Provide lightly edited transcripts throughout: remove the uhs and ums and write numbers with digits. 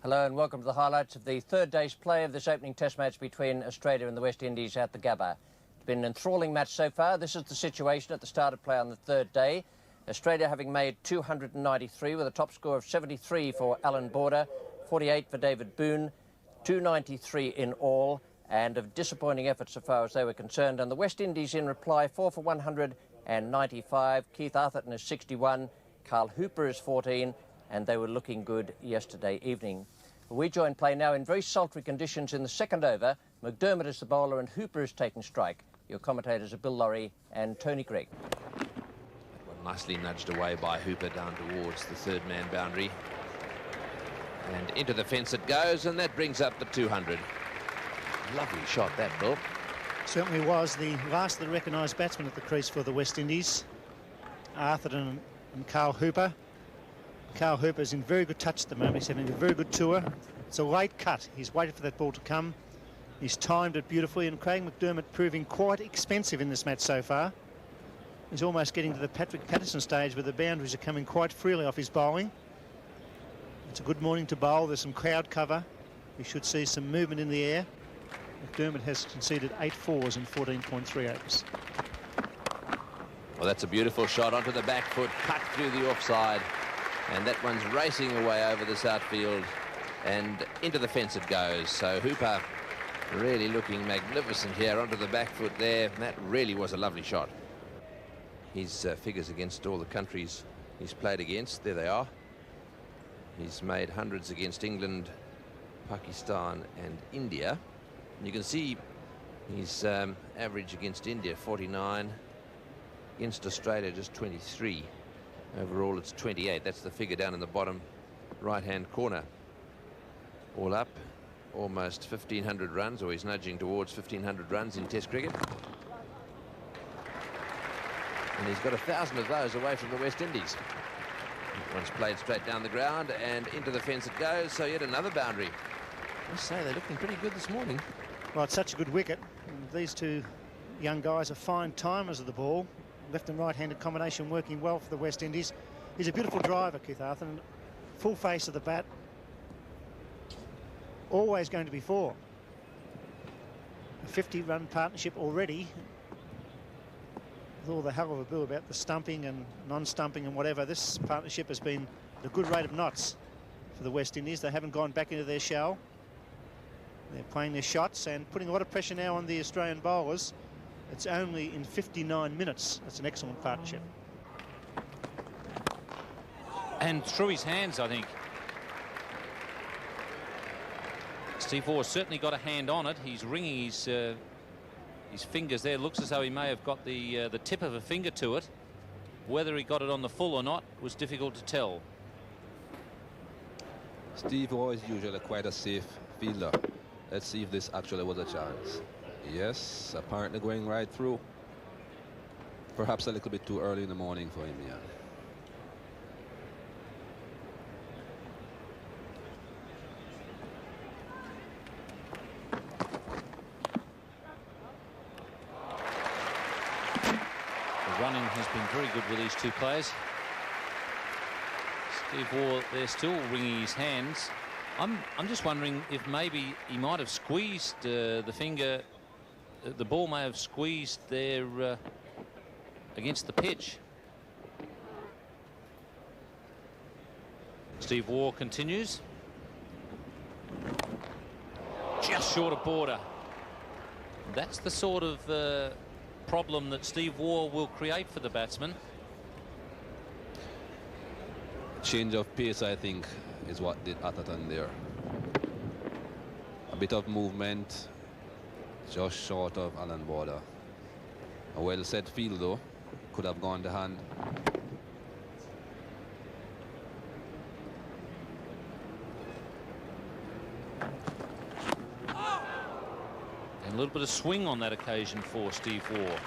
Hello and welcome to the highlights of the third day's play of this opening test match between Australia and the West Indies at the Gabba. It's been an enthralling match so far. This is the situation at the start of play on the third day. Australia having made 293 with a top score of 73 for Alan Border, 48 for David Boone, 293 in all, and of disappointing effort so far as they were concerned. And the West Indies in reply, 4 for 195. Keith Arthurton is 61, Carl Hooper is 14, and they were looking good yesterday evening. We join play now in very sultry conditions in the second over. McDermott is the bowler and Hooper is taking strike. Your commentators are Bill Laurie and Tony Gregg. That one nicely nudged away by Hooper down towards the third man boundary. And into the fence it goes, and that brings up the 200. Lovely shot that, Bill. Certainly was the last of the recognised batsmen at the crease for the West Indies. Arthurton and Carl Hooper. Carl Hooper's in very good touch at the moment. He's having a very good tour. It's a late cut. He's waited for that ball to come. He's timed it beautifully, and Craig McDermott proving quite expensive in this match so far. He's almost getting to the Patrick Patterson stage where the boundaries are coming quite freely off his bowling. It's a good morning to bowl. There's some crowd cover. We should see some movement in the air. McDermott has conceded 8 fours in 14.3 overs. Well, that's a beautiful shot onto the back foot, cut through the offside. And that one's racing away over this outfield, and into the fence it goes. So Hooper really looking magnificent here onto the back foot there. That really was a lovely shot. His figures against all the countries he's played against, there they are. He's made hundreds against England, Pakistan and India. And you can see his average against India, 49. Against Australia, just 23. Overall, it's 28. That's the figure down in the bottom right-hand corner. All up, almost 1,500 runs, or he's nudging towards 1,500 runs in Test cricket. And he's got 1,000 of those away from the West Indies. One's played straight down the ground, and into the fence it goes, so yet another boundary. I must say, they're looking pretty good this morning. Well, it's such a good wicket. And these two young guys are fine timers of the ball. Left and right-handed combination working well for the West Indies. He's a beautiful driver, Keith Arthurton. Full face of the bat. Always going to be 4. A 50-run partnership already. With all the hell of a bill about the stumping and non-stumping and whatever, this partnership has been at a good rate of knots for the West Indies. They haven't gone back into their shell. They're playing their shots and putting a lot of pressure now on the Australian bowlers. It's only in 59 minutes. That's an excellent partnership. And through his hands, I think. Steve Waugh certainly got a hand on it. He's wringing his fingers there. Looks as though he may have got the tip of a finger to it. Whether he got it on the full or not was difficult to tell. Steve Waugh is usually quite a safe fielder. Let's see if this actually was a chance. Yes, apparently going right through. Perhaps a little bit too early in the morning for him, yeah. The running has been very good with these two players. Steve Waugh, they're still wringing his hands. I'm just wondering if maybe he might have squeezed the finger. The ball may have squeezed there against the pitch. Steve Waugh continues. Just short of Border. That's the sort of problem that Steve Waugh will create for the batsman. Change of pace, I think, is what did Atherton there. A bit of movement. Just short of Alan Border. A well-set field, though. Could have gone to hand. And a little bit of swing on that occasion for Steve Waugh.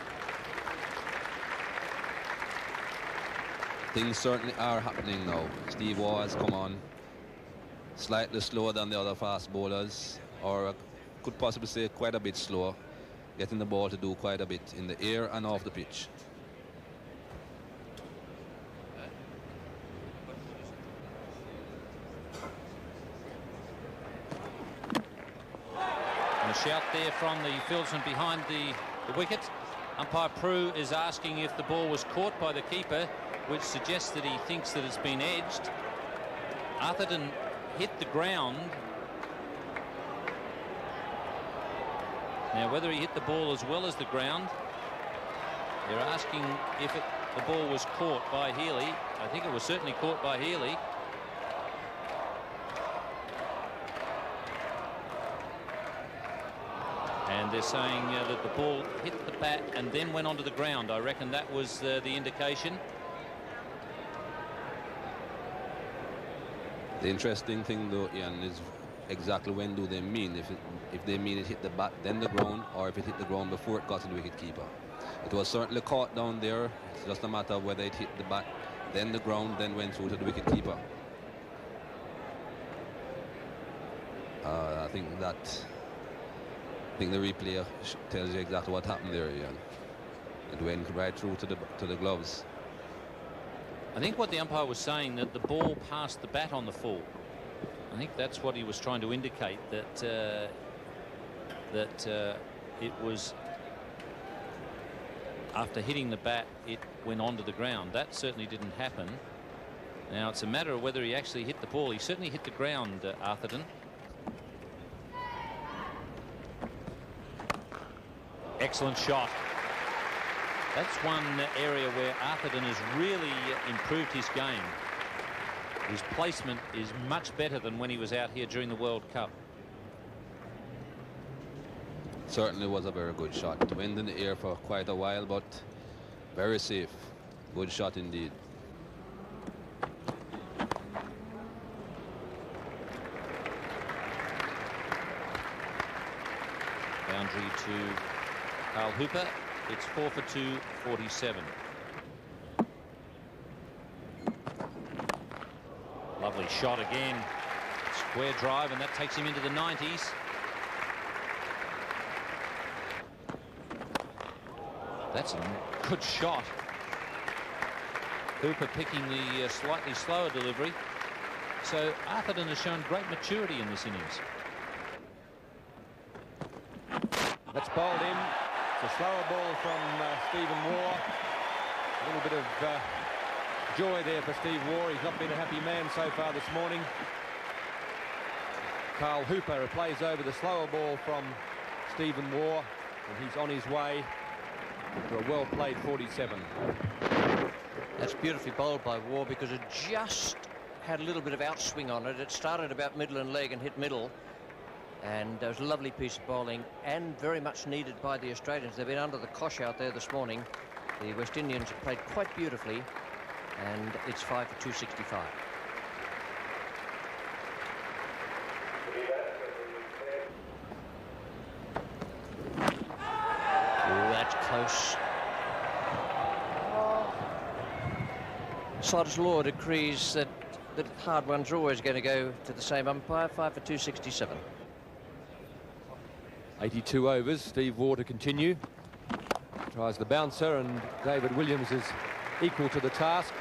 Things certainly are happening now. Steve Waugh has come on slightly slower than the other fast bowlers, or could possibly say quite a bit slower, getting the ball to do quite a bit in the air and off the pitch. shout there from the fieldsman behind the wicket. Umpire Prue is asking if the ball was caught by the keeper, which suggests that he thinks that it's been edged. Atherton hit the ground. Now, whether he hit the ball as well as the ground, they're asking if the ball was caught by Healy. I think it was certainly caught by Healy. And they're saying that the ball hit the bat and then went onto the ground. I reckon that was the indication. The interesting thing, though, Ian, is exactly when do they mean? If they mean it hit the bat, then the ground, or if it hit the ground before it got to the wicket-keeper. It was certainly caught down there. It's just a matter of whether it hit the bat, then the ground, then went through to the wicket-keeper. I think the replay tells you exactly what happened there, Ian. It went right through to the gloves. I think what the umpire was saying, that the ball passed the bat on the full. I think that's what he was trying to indicate, that it was after hitting the bat it went onto the ground. That certainly didn't happen. Now it's a matter of whether he actually hit the ball. He certainly hit the ground, Atherton. Excellent shot. That's one area where Atherton has really improved his game. His placement is much better than when he was out here during the World Cup. Certainly was a very good shot. It went in the air for quite a while, but very safe. Good shot indeed. Boundary to Carl Hooper. It's 4 for 2, 47. Lovely shot again. Square drive, and that takes him into the 90s. That's a good shot. Hooper picking the slightly slower delivery. So Atherton has shown great maturity in this innings. That's bowled in. It's a slower ball from Stephen Waugh. A little bit of joy there for Steve Waugh. He's not been a happy man so far this morning. Carl Hooper plays over the slower ball from Stephen Waugh, and he's on his way to a well-played 47. That's beautifully bowled by Waugh, because it just had a little bit of outswing on it. It started about middle and leg and hit middle. And it was a lovely piece of bowling, and very much needed by the Australians. They've been under the cosh out there this morning. The West Indians have played quite beautifully, and it's 5 for 265. Oh, that's close. Sod's law decrees that the hard ones are always going to go to the same umpire. 5 for 267. 82 overs. Steve Waugh to continue. Tries the bouncer, and David Williams is equal to the task.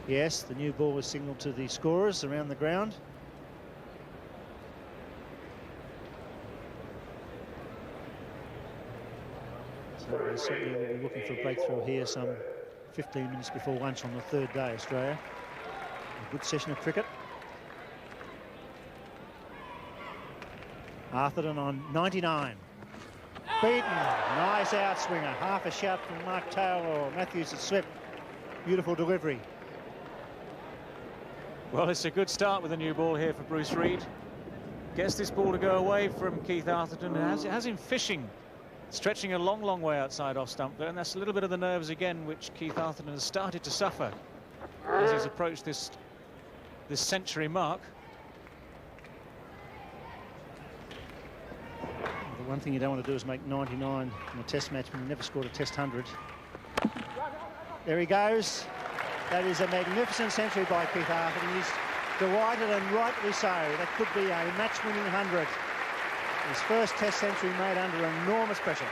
Yes, the new ball was signalled to the scorers around the ground. So they certainly will be looking for a breakthrough here some 15 minutes before lunch on the third day, Australia. A good session of cricket. Atherton on 99. Beaten. Nice outswinger. Half a shout from Mark Taylor or Matthews at swept. Beautiful delivery. Well, it's a good start with a new ball here for Bruce Reid. Gets this ball to go away from Keith Atherton, and has him fishing, stretching a long, long way outside off stump there, and that's a little bit of the nerves again which Keith Atherton has started to suffer as he's approached this century mark. The one thing you don't want to do is make 99 in a test match when you never scored a test 100. There he goes. That is a magnificent century by Keith Atherton. He's delighted, and rightly so. That could be a match-winning 100. His first test century made under enormous pressure.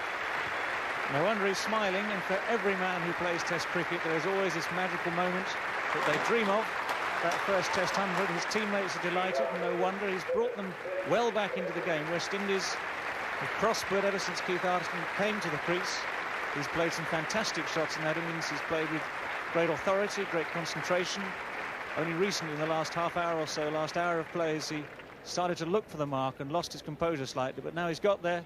No wonder he's smiling, and for every man who plays test cricket, there's always this magical moment that they dream of that first Test 100. His teammates are delighted, and no wonder. He's brought them well back into the game. West Indies have prospered ever since Keith Arthurton came to the crease. He's played some fantastic shots in that innings. He's played with great authority, great concentration. Only recently, in the last half hour or so, last hour of play, he started to look for the mark and lost his composure slightly, but now he's got there.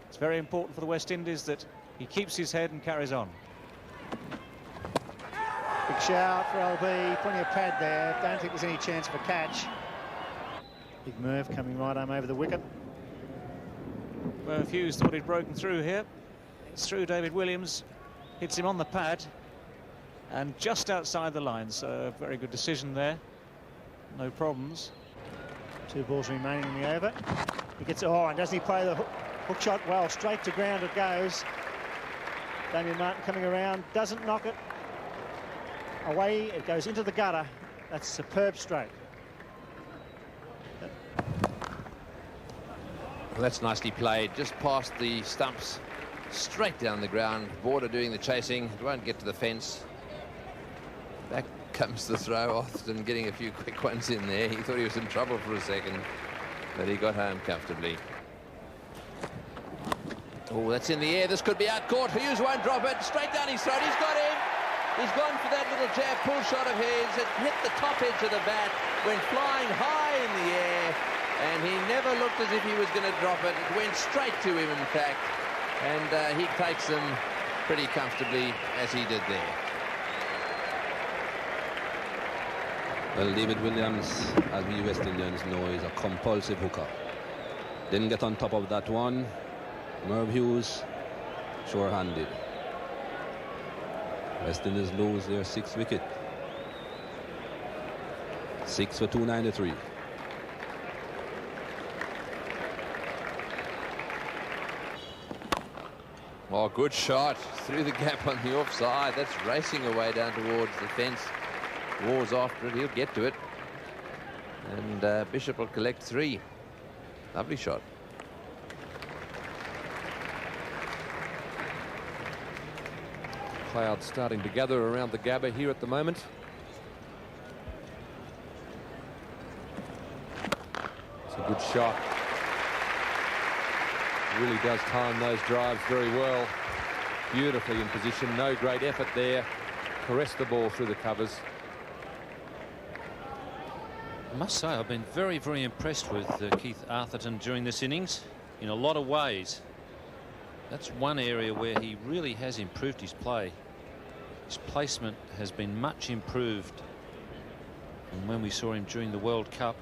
It's very important for the West Indies that he keeps his head and carries on. Big shout for LB, plenty of pad there. Don't think there's any chance of a catch. Big Merv coming right arm over the wicket. Merv Hughes thought he'd broken through here. It's through. David Williams hits him on the pad and just outside the line, so a very good decision there. No problems. 2 balls remaining in the over. He gets, oh, and doesn't he play the hook shot well? Straight to ground it goes. Damien Martin coming around, doesn't knock it away. It goes into the gutter. That's a superb stroke. Well, that's nicely played, just past the stumps, straight down the ground. Border doing the chasing, it won't get to the fence. Back comes the throw. Arthurton getting a few quick ones in there. He thought he was in trouble for a second, but he got home comfortably. Oh, that's in the air. This could be out caught. Hughes won't drop it. Straight down his throat. He's got him. He's gone for that little jab pull shot of his. It hit the top edge of the bat, went flying high in the air, and he never looked as if he was going to drop it. It went straight to him, in fact, and he takes them pretty comfortably, as he did there. Well, David Williams, as we West Indians know, is a compulsive hooker. Didn't get on top of that one. Merv Hughes, sure-handed. West Indies lose their 6th wicket. 6 for 293. Oh, good shot through the gap on the offside. That's racing away down towards the fence. Waugh's after it. He'll get to it. And Bishop will collect 3. Lovely shot. Clouds starting to gather around the Gabba here at the moment. It's a good shot. Really does time those drives very well. Beautifully in position. No great effort there. Caressed the ball through the covers. I must say, I've been very, very impressed with Keith Arthurton during this innings in a lot of ways. That's one area where he really has improved his play. His placement has been much improved from when we saw him during the World Cup,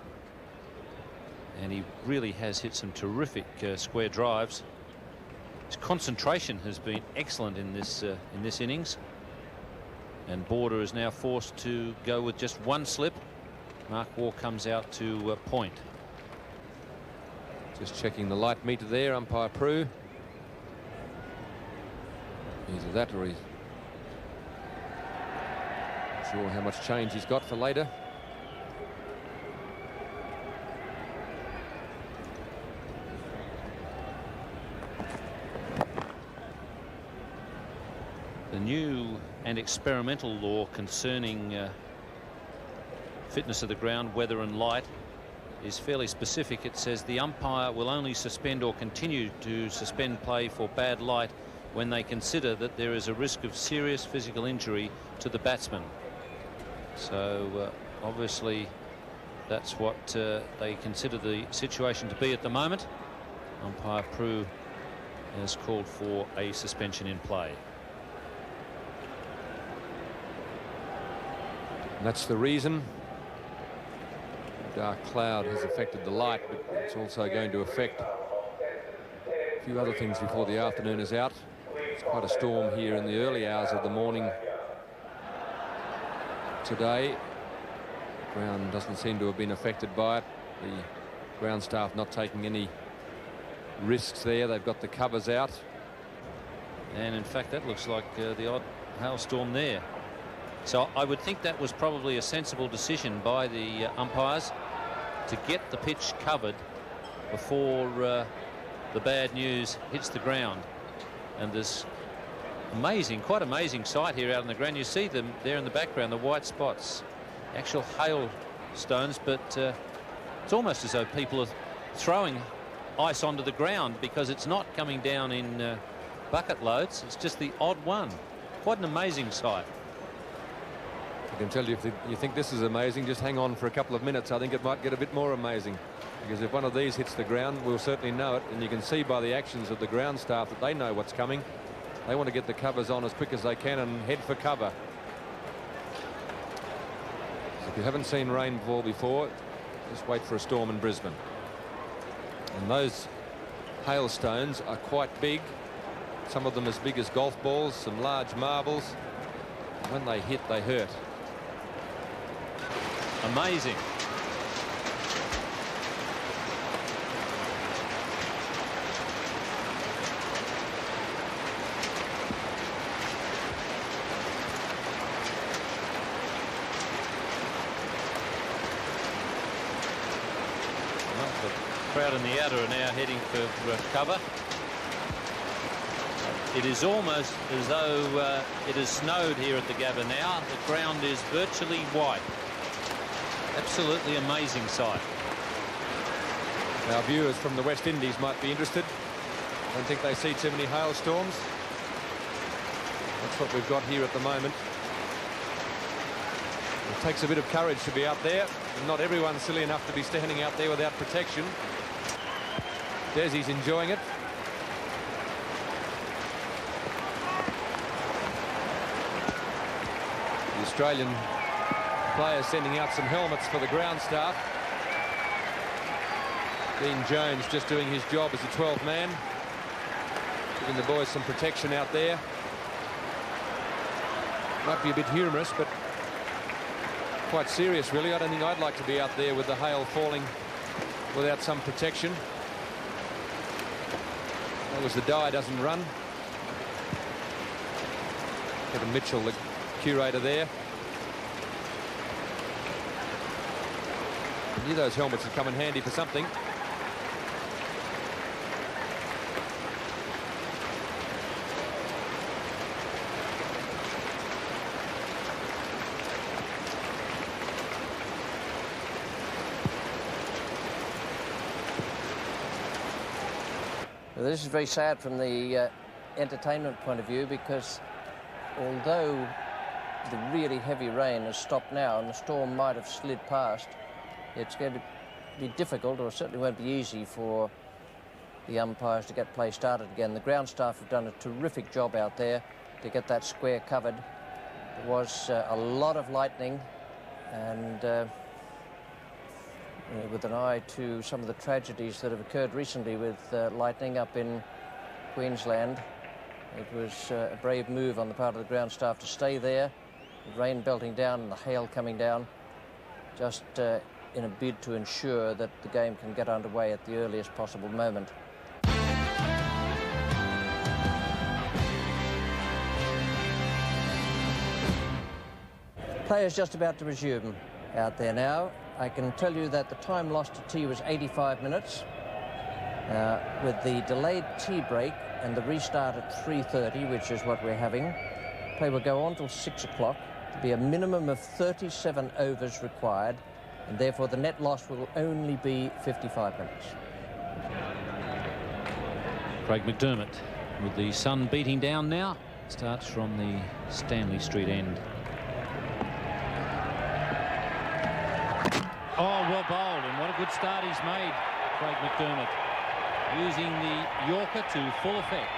and he really has hit some terrific square drives. His concentration has been excellent in this innings, and Border is now forced to go with just 1 slip. Mark Waugh comes out to point. Just checking the light meter there, umpire Prue. Either that or he's not sure how much change he's got for later. The new and experimental law concerning fitness of the ground, weather and light is fairly specific. It says the umpire will only suspend or continue to suspend play for bad light when they consider that there is a risk of serious physical injury to the batsman. So obviously that's what they consider the situation to be at the moment. Umpire Prue has called for a suspension in play. And that's the reason. Dark cloud has affected the light, but it's also going to affect a few other things before the afternoon is out. It's quite a storm here in the early hours of the morning today. The ground doesn't seem to have been affected by it. The ground staff not taking any risks there. They've got the covers out. And in fact, that looks like the odd hailstorm there. So I would think that was probably a sensible decision by the umpires to get the pitch covered before the bad news hits the ground. And this quite amazing sight here out on the ground. You see them there in the background, the white spots. actual hailstones, but it's almost as though people are throwing ice onto the ground, because it's not coming down in bucket loads. It's just the odd one. Quite an amazing sight. I can tell you, if you think this is amazing, just hang on for a couple of minutes. I think it might get a bit more amazing, because if one of these hits the ground, we'll certainly know it, and you can see by the actions of the ground staff that they know what's coming. They want to get the covers on as quick as they can and head for cover. So if you haven't seen rainfall before, just wait for a storm in Brisbane. And those hailstones are quite big, some of them as big as golf balls, some large marbles. And when they hit, they hurt. Amazing. The crowd in the outer are now heading for cover. It is almost as though it has snowed here at the Gabba now. The ground is virtually white. Absolutely amazing sight. Our viewers from the West Indies might be interested. I don't think they see too many hailstorms. That's what we've got here at the moment. It takes a bit of courage to be out there. Not everyone's silly enough to be standing out there without protection. Desi's enjoying it. The Australian players sending out some helmets for the ground staff. Dean Jones just doing his job as a 12th man, giving the boys some protection out there. Might be a bit humorous, but quite serious, really. I don't think I'd like to be out there with the hail falling without some protection. That was the die doesn't run. Kevin Mitchell, the curator there. I knew those helmets would come in handy for something. Well, this is very sad from the entertainment point of view, because although the really heavy rain has stopped now and the storm might have slid past, it's going to be difficult, or certainly won't be easy, for the umpires to get play started again. The ground staff have done a terrific job out there to get that square covered. There was a lot of lightning, and with an eye to some of the tragedies that have occurred recently with lightning up in Queensland, it was a brave move on the part of the ground staff to stay there, the rain belting down and the hail coming down, just in a bid to ensure that the game can get underway at the earliest possible moment. Players just about to resume out there now. I can tell you that the time lost to tea was 85 minutes. With the delayed tea break and the restart at 3:30, which is what we're having, play will go on till 6 o'clock. There'll be a minimum of 37 overs required, and therefore the net loss will only be 55 minutes. Craig McDermott, with the sun beating down now, starts from the Stanley Street end. Oh, well bowled, and what a good start he's made, Craig McDermott, using the Yorker to full effect.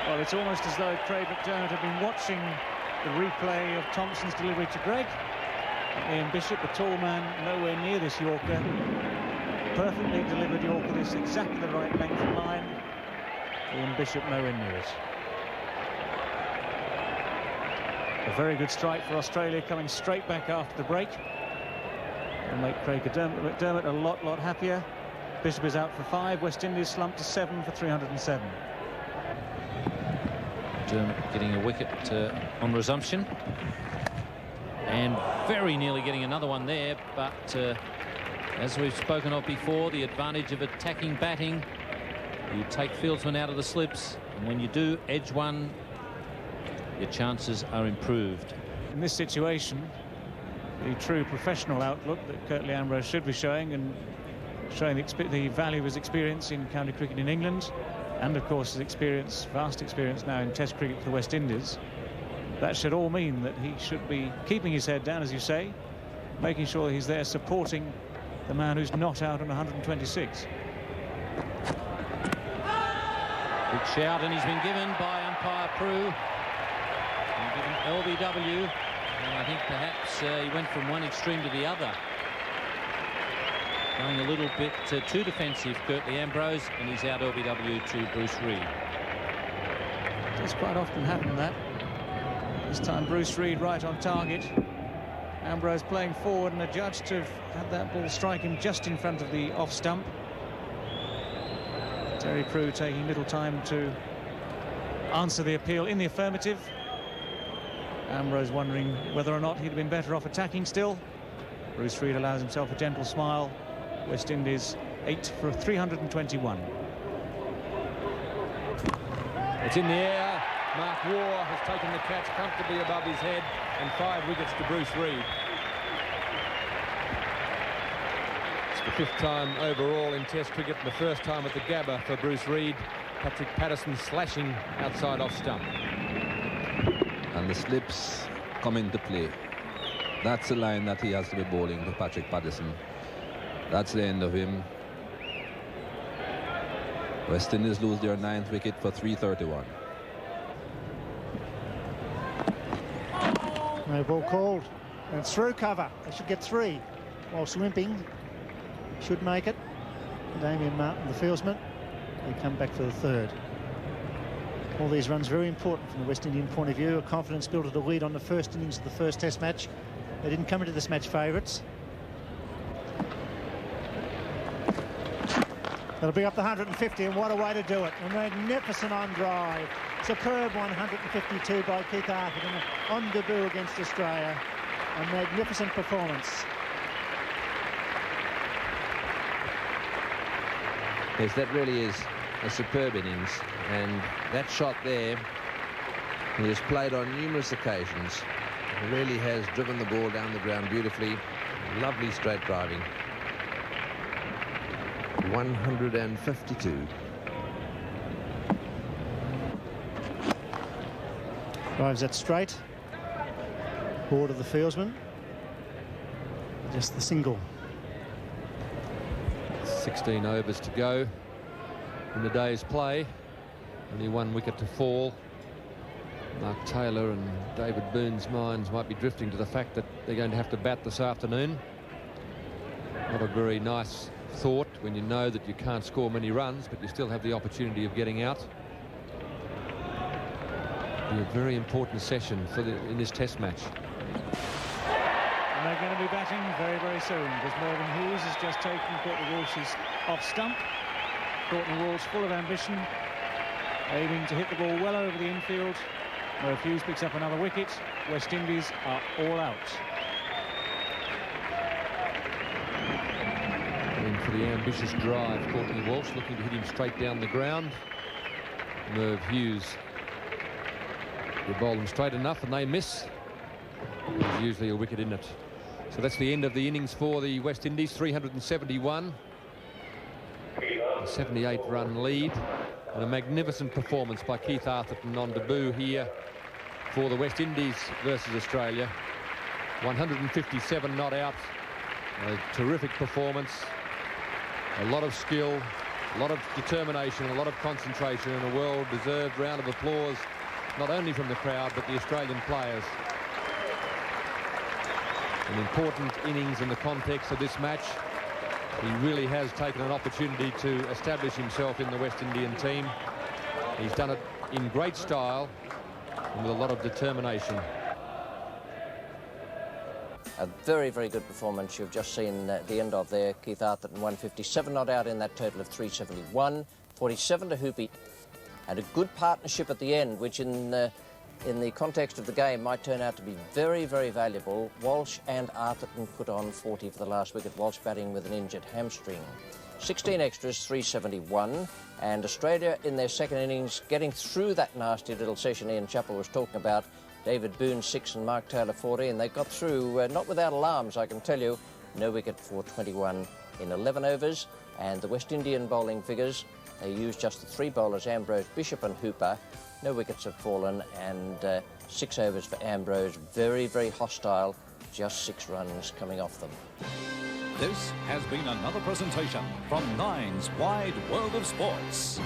Well, it's almost as though Craig McDermott had been watching the replay of Thompson's delivery to Greg. Ian Bishop, a tall man, nowhere near this Yorker. Perfectly delivered Yorker, this exactly the right length of line. Ian Bishop nowhere near it. A very good strike for Australia, coming straight back after the break. It'll make Craig McDermott a lot happier. Bishop is out for 5. West Indies slumped to 7 for 307. McDermott getting a wicket on resumption, and very nearly getting another one there, but as we've spoken of before, the advantage of attacking batting, you take fieldsmen out of the slips, and when you do edge one, your chances are improved. In this situation, the true professional outlook that Curtly Ambrose should be showing, and showing the value of his experience in county cricket in England, and of course his experience, vast experience now in Test cricket for the West Indies. That should all mean that he should be keeping his head down, as you say, making sure he's there supporting the man who's not out on 126. Big shout, and he's been given by umpire Prue. Given LBW, and I think perhaps he went from one extreme to the other. Going a little bit too defensive, Curtly Ambrose, and he's out LBW to Bruce Reid. It does quite often happen, that. This time Bruce Reid right on target. Ambrose playing forward, and adjudged to have that ball strike him just in front of the off stump. Terry Prue taking little time to answer the appeal in the affirmative. Ambrose wondering whether or not he'd have been better off attacking still. Bruce Reid allows himself a gentle smile. West Indies 8 for 321. It's in the air. Mark Waugh has taken the catch comfortably above his head, and 5 wickets to Bruce Reid. It's the 5th time overall in Test cricket, and the 1st time at the Gabba for Bruce Reid. Patrick Patterson slashing outside off stump. And the slips come into play. That's the line that he has to be bowling to Patrick Patterson. That's the end of him. West Indies lose their 9th wicket for 331. No ball called, and through cover. They should get 3. Whilst Wimping should make it. Damien Martin, the fieldsman, they come back for the 3rd. All these runs very important from the West Indian point of view. A confidence builder to lead on the 1st innings of the 1st Test match. They didn't come into this match favourites. That'll be up to 150, and what a way to do it. A magnificent on drive. Superb 152 by Keith Atherton on debut against Australia. A magnificent performance. Yes, that really is a superb innings, and that shot there, he has played on numerous occasions. He really has driven the ball down the ground beautifully. Lovely straight driving. 152. Drives that straight. Board of the fieldsman. Just the single. 16 overs to go in the day's play. Only 1 wicket to fall. Mark Taylor and David Boone's minds might be drifting to the fact that they're going to have to bat this afternoon. Not a very nice thought when you know that you can't score many runs, but you still have the opportunity of getting out. It'll be a very important session in this Test match. And they're going to be batting very, very soon, because Mervyn Hughes has just taken Courtney Walsh's off stump. Courtney Walsh full of ambition, aiming to hit the ball well over the infield. Merv Hughes picks up another wicket. West Indies are all out. And for the ambitious drive, Courtney Walsh looking to hit him straight down the ground. Merv Hughes, you bowl them straight enough and they miss. There's usually a wicket in it. So that's the end of the innings for the West Indies. 371. A 78-run lead. And a magnificent performance by Keith Atherton on debut here for the West Indies versus Australia. 157 not out. A terrific performance. A lot of skill, a lot of determination, a lot of concentration, and a well-deserved round of applause, not only from the crowd, but the Australian players. An important innings in the context of this match. He really has taken an opportunity to establish himself in the West Indian team. He's done it in great style and with a lot of determination. A very, very good performance you've just seen the end of there. Keith Atherton 157 not out in that total of 371. 47 to Hoopy. And a good partnership at the end, which in the context of the game might turn out to be very, very valuable. Walsh and Atherton put on 40 for the last wicket. Walsh batting with an injured hamstring. 16 extras, 371. And Australia in their second innings getting through that nasty little session Ian Chappell was talking about. David Boone 6 and Mark Taylor 14. They got through not without alarms, I can tell you. No wicket for 21 in 11 overs. And the West Indian bowling figures, they used just the 3 bowlers, Ambrose, Bishop and Hooper. No wickets have fallen, and 6 overs for Ambrose. Very, very hostile. Just 6 runs coming off them. This has been another presentation from Nine's Wide World of Sports.